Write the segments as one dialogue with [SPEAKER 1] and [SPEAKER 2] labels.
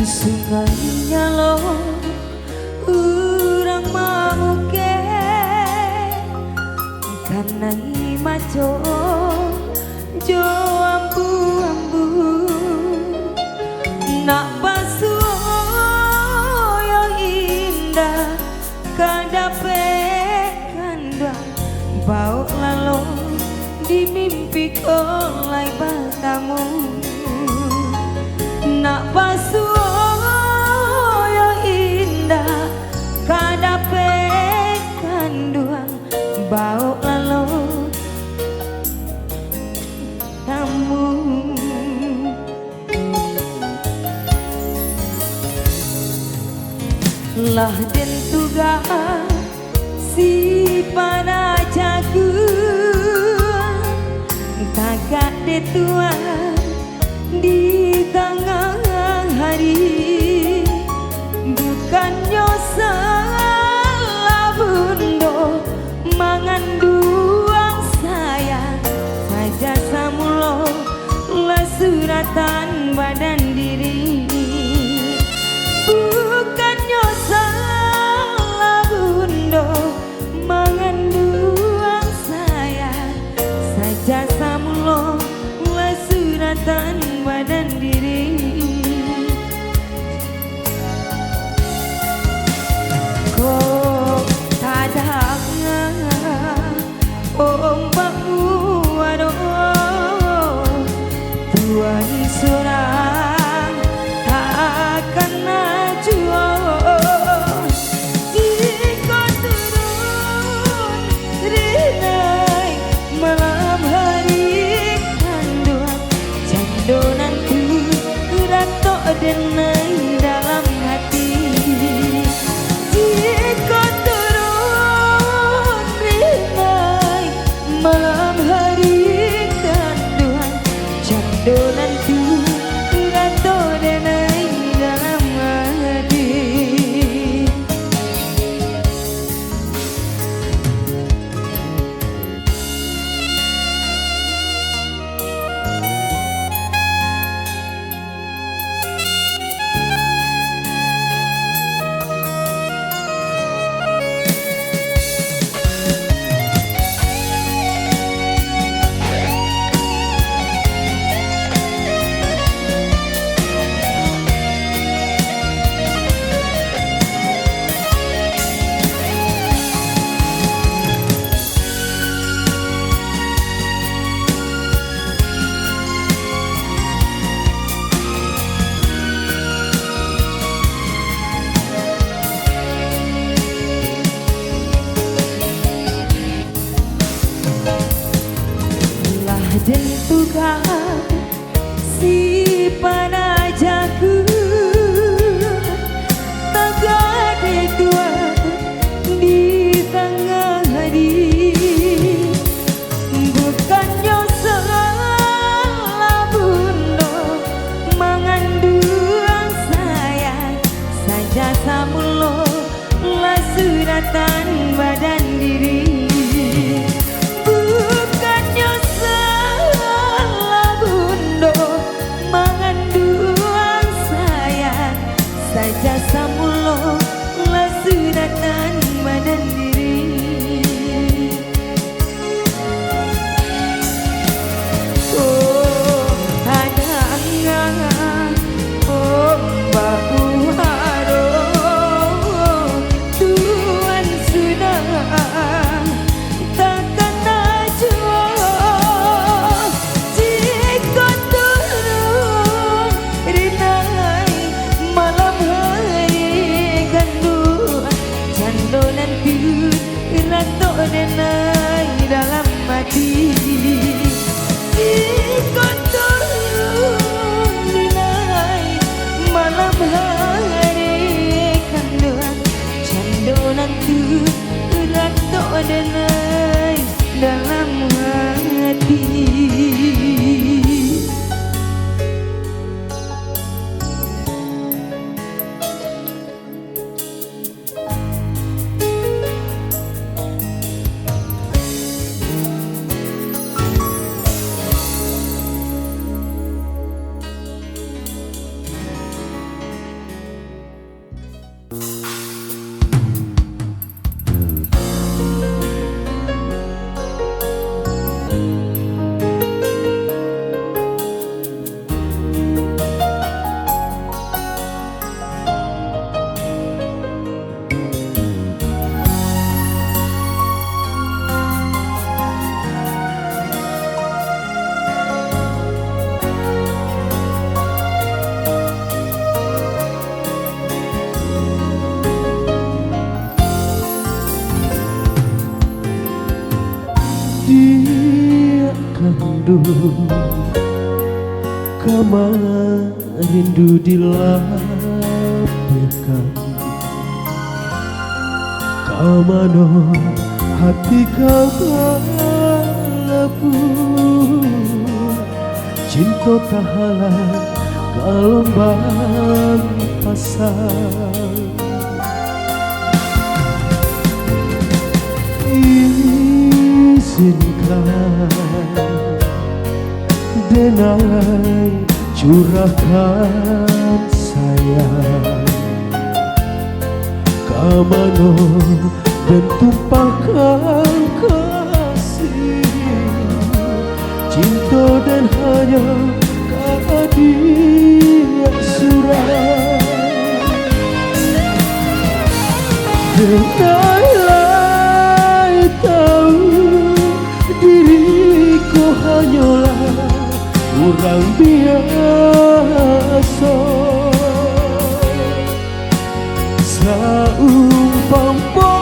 [SPEAKER 1] Sungainya lo urang mau ke karena maco jo ambu-ambu nak pasuyo indah kadape kandang bau lalu di mimpi kolai batamu nak pasuyo indah kadape kandang bau lalu kamu lah den tugas si pada jago tagak de tua di tengah hari bukannya salah bundo manganduang sayang saja samulo lesuratan badan diri bukannya salah bundo manganduang sayang saja samulo lesuratan badan diri kok tadaknya ombakmu aduh Tuhan surang takkan najual jika turun rinai malam hari kanduan candonan ku rato denai dalam hati jika turun rinai malam hari kanduan candonan ku rato denai dalam hati dan tugas si pada jago tagade tua di tengah hari bukannya salah bundo manganduang sayang saja samulo lesuratan badan diri bukannya saja samulo lesuratan badan diri oh adangan oh bahu haro Tuhan sudah takkan najual jika turun rinai malam hari ganduan candonan ku rato denai dalam hati jika turun rinai malam hari ganduan candonan ku rato denai dalam hati.
[SPEAKER 2] rindu, kamar rindu dilapirkan. Kamano hati kau lebur, cinta tak halang gelombang pasang. Izinkan denai curahkan sayang, kamano dan tumpahkan kasih, cinta dan hanya kehadiran surat. Denai tahu diriku hanyalah orang biasa, seumpama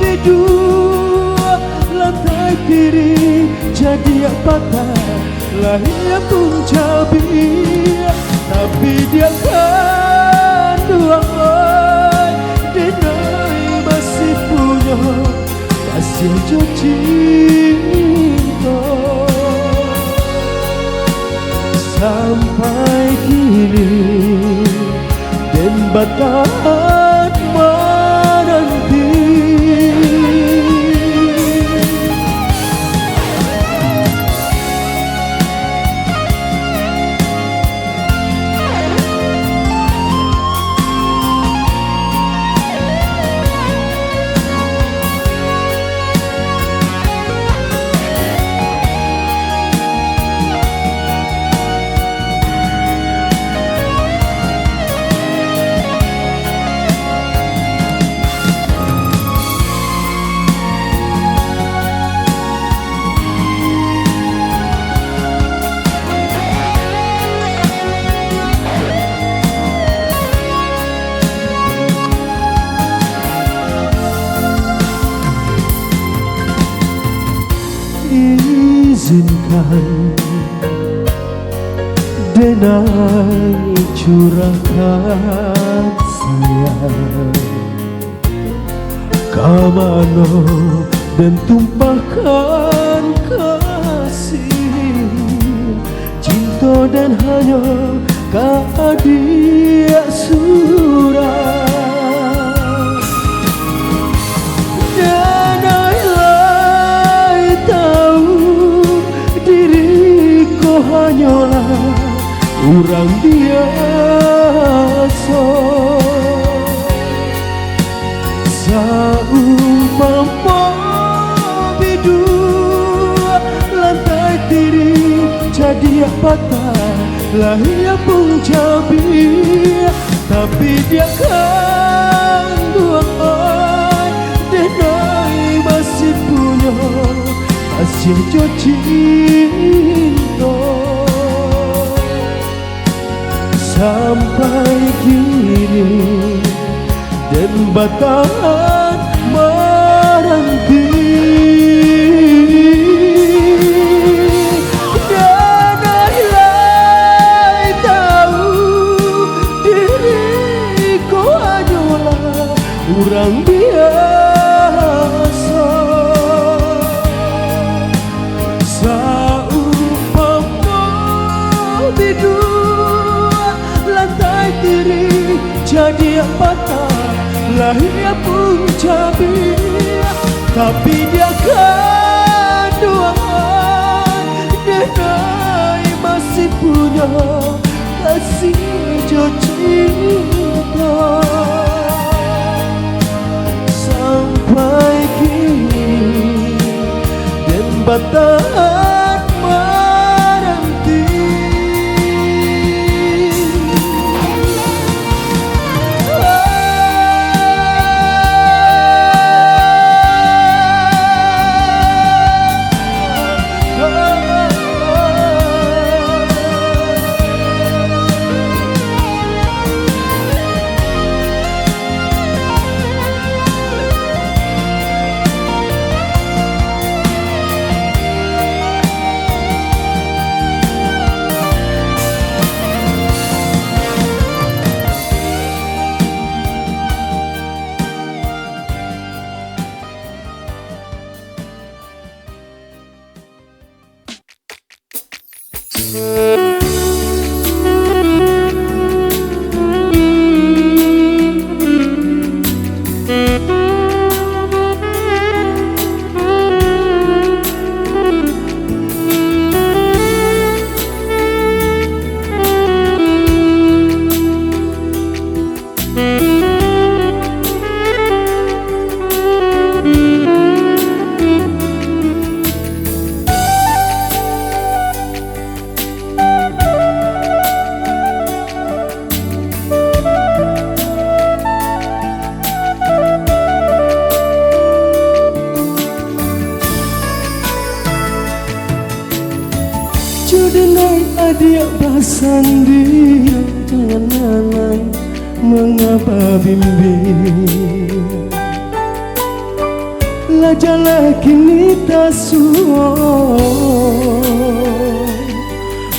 [SPEAKER 2] bidua lantai diri jadi patah, lahir pun cabir, tapi dia kan dua denai masih punya kasih cinta. Sampai kini dan batas menanti, izinkan denai curahkan sayang, kamano dan tumpahkan kasih, cinta dan hanya kehadiran surat. Hanyalah orang biasa, seumpama bidua lantai diri jadi patah, lahir pun cabir, tapi dia kan dua denai masih punya kasih cinta. Sampai kini dan batas menanti, denai tahu diriku hanyalah orang biasa, seumpama bidua lantai diri jadi patah, lahir pun cabir, tapi dia kan dua denai masih punya kasih cinta. Sampai kini dan batas menanti, Denai adik basandi, jangan nanai mengapa bimbing. Lajalah kini tak suai,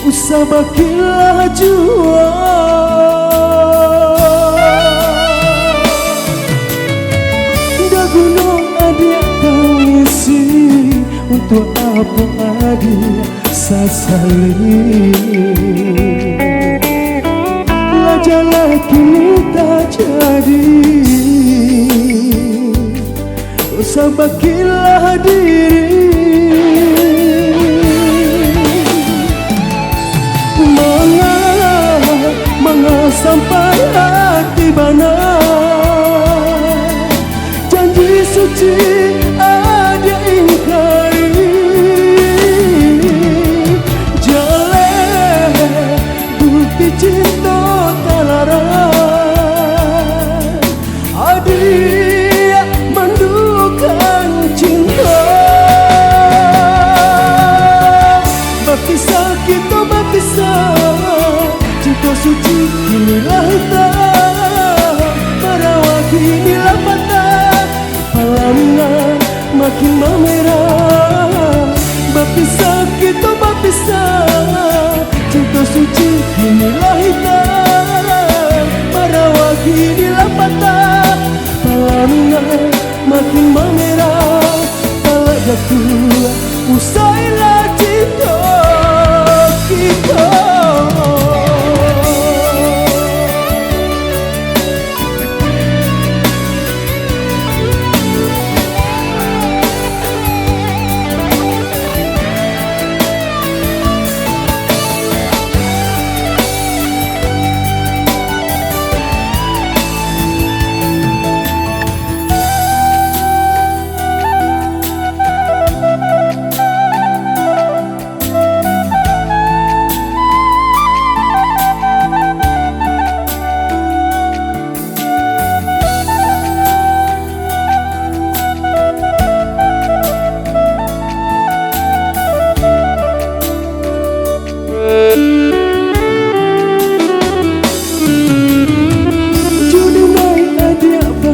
[SPEAKER 2] usah bakilah jual. Dah gunung adik tangisi, untuk apa adik sasali. Lajalah kini tak jadi, usah bakilah diri. Mengapa sampai hati bana, janji suci ada ingkari. Cinta tak larang, adik mendukan cinta. Berpisah kita berpisah, cinta suci inilah tak, merawat inilah patah, malamnya makin memerah. Berpisah kita berpisah, cinta suci inilah hitam, merawat inilah patah, malamnya makin memerah. Kalau jatuh usailah cinta kita.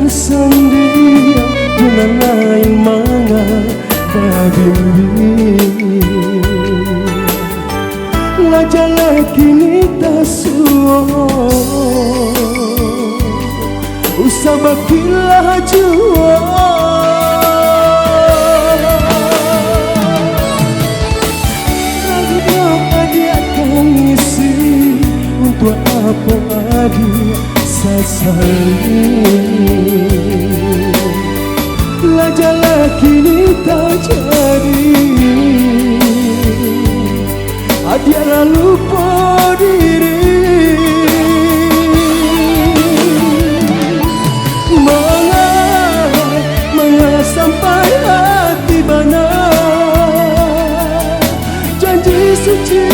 [SPEAKER 2] Sendiri dengan lain mana bimbing. Lajalah kini tak suai, usah bakilah jual. Lagu adik tangisi, untuk apa adik sasali. Lajalah kini tak jadi, adik lupa diri. Mengapa sampai hati bana, janji suci